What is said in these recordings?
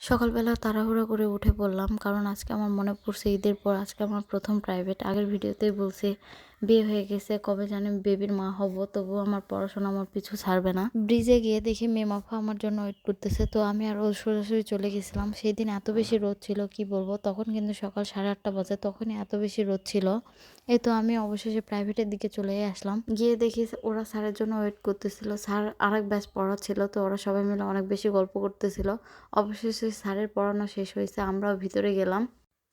সকালবেলা তাড়াহুড়ো করে উঠে পড়লাম, কারণ আজকে আমার মনে পড়ছে ঈদের পর আজকে আমার প্রথম প্রাইভেট। আগের ভিডিওতেই বলছি বিয়ে হয়ে গেছে, কবে জানি বেবির মা হব, তবুও আমার পড়াশোনা আমার পিছু ছাড়বে না। ব্রিজে গিয়ে দেখি মেমাফা আমার জন্য ওয়েট করতেছে, তো আমি আর ও সরাসরি চলে গেছিলাম। সেই দিন এত বেশি রোদ ছিল কি বলবো, তখন কিন্তু সকাল 8:30 বাজে, তখনই এত বেশি রোদ ছিল। এই তো আমি অবশেষে প্রাইভেটের দিকে চলে আসলাম। গিয়ে দেখি ওরা স্যারের জন্য ওয়েট করতেছিল। স্যার আরেক ব্যাচ পড়াচ্ছিল, তো ওরা সবাই মিলে অনেক বেশি গল্প করতেছিল। অবশেষে স্যারের পড়ানো শেষ হয়েছে, আমরাও ভিতরে গেলাম।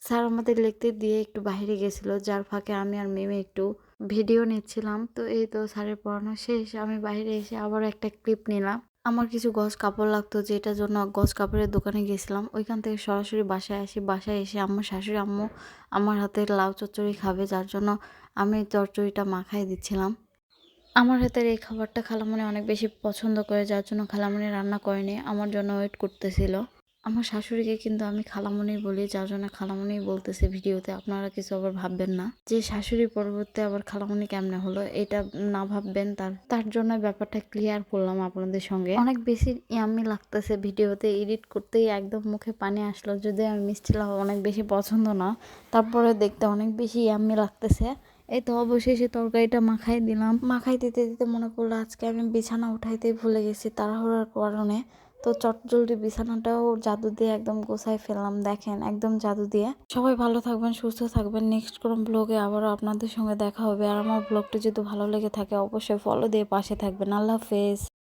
স্যার আমাদের লিখতে দিয়ে একটু বাইরে গেছিল, যার ফাঁকে আমি আর মেমে একটু ভিডিও নিচ্ছিলাম। তো এই তো স্যারের পড়ানো শেষ, আমি বাইরে এসে আবার একটা ক্লিপ নিলাম। আমার কিছু গজ কাপড় লাগতো, যেটার জন্য গজ কাপড়ের দোকানে গেছিলাম। ওইখান থেকে সরাসরি বাসায় আসি। বাসায় এসে আমার শাশুড়ি আম্মু আমার হাতে লাউ চচ্চড়ি খাবে, যার জন্য আমি চচ্চড়িটা মাখাই দিচ্ছিলাম। আমার হাতের এই খাবারটা খালামণি অনেক বেশি পছন্দ করে, যার জন্য খালামণি রান্না করেনি, আমার জন্য ওয়েট করতেছিল। আমার শাশুড়িকে কিন্তু আমি খালামণি বলি, যার জন্য খালামণি বলতেছে ভিডিওতে, আপনারা কিছু আবার ভাববেন না যে শাশুড়ির পরিবর্তে আবার খালামণি কেমনে হলো, এটা না ভাববেন। তার জন্য ব্যাপারটা ক্লিয়ার করলাম আপনাদের সঙ্গে। অনেক বেশি ইয়াম্মি লাগতেছে ভিডিওতে, এডিট করতেই একদম মুখে পানি আসলো। যদি আমি মিষ্টি লাউ অনেক বেশি পছন্দ না, তারপরে দেখতে অনেক বেশি ইয়াম্মি লাগতেছে। এই তো অবশেষে তরকারিটা মাখাই দিলাম। মাখাই দিতে দিতে মনে পড়লো আজকে আমি বিছানা উঠাইতেই ভুলে গেছি তাড়াহুড়ার কারণে। তো চটজলদি বিছানাটাও জাদু দিয়ে একদম গোছাই ফেললাম, দেখেন একদম জাদু দিয়ে। সবাই ভালো থাকবেন, সুস্থ থাকবেন। নেক্সট কোনো ব্লগে আবারও আপনাদের সঙ্গে দেখা হবে। আর আমার ব্লগটি যদি ভালো লেগে থাকে অবশ্যই ফলো দিয়ে পাশে থাকবেন। আল্লাহ হাফেজ।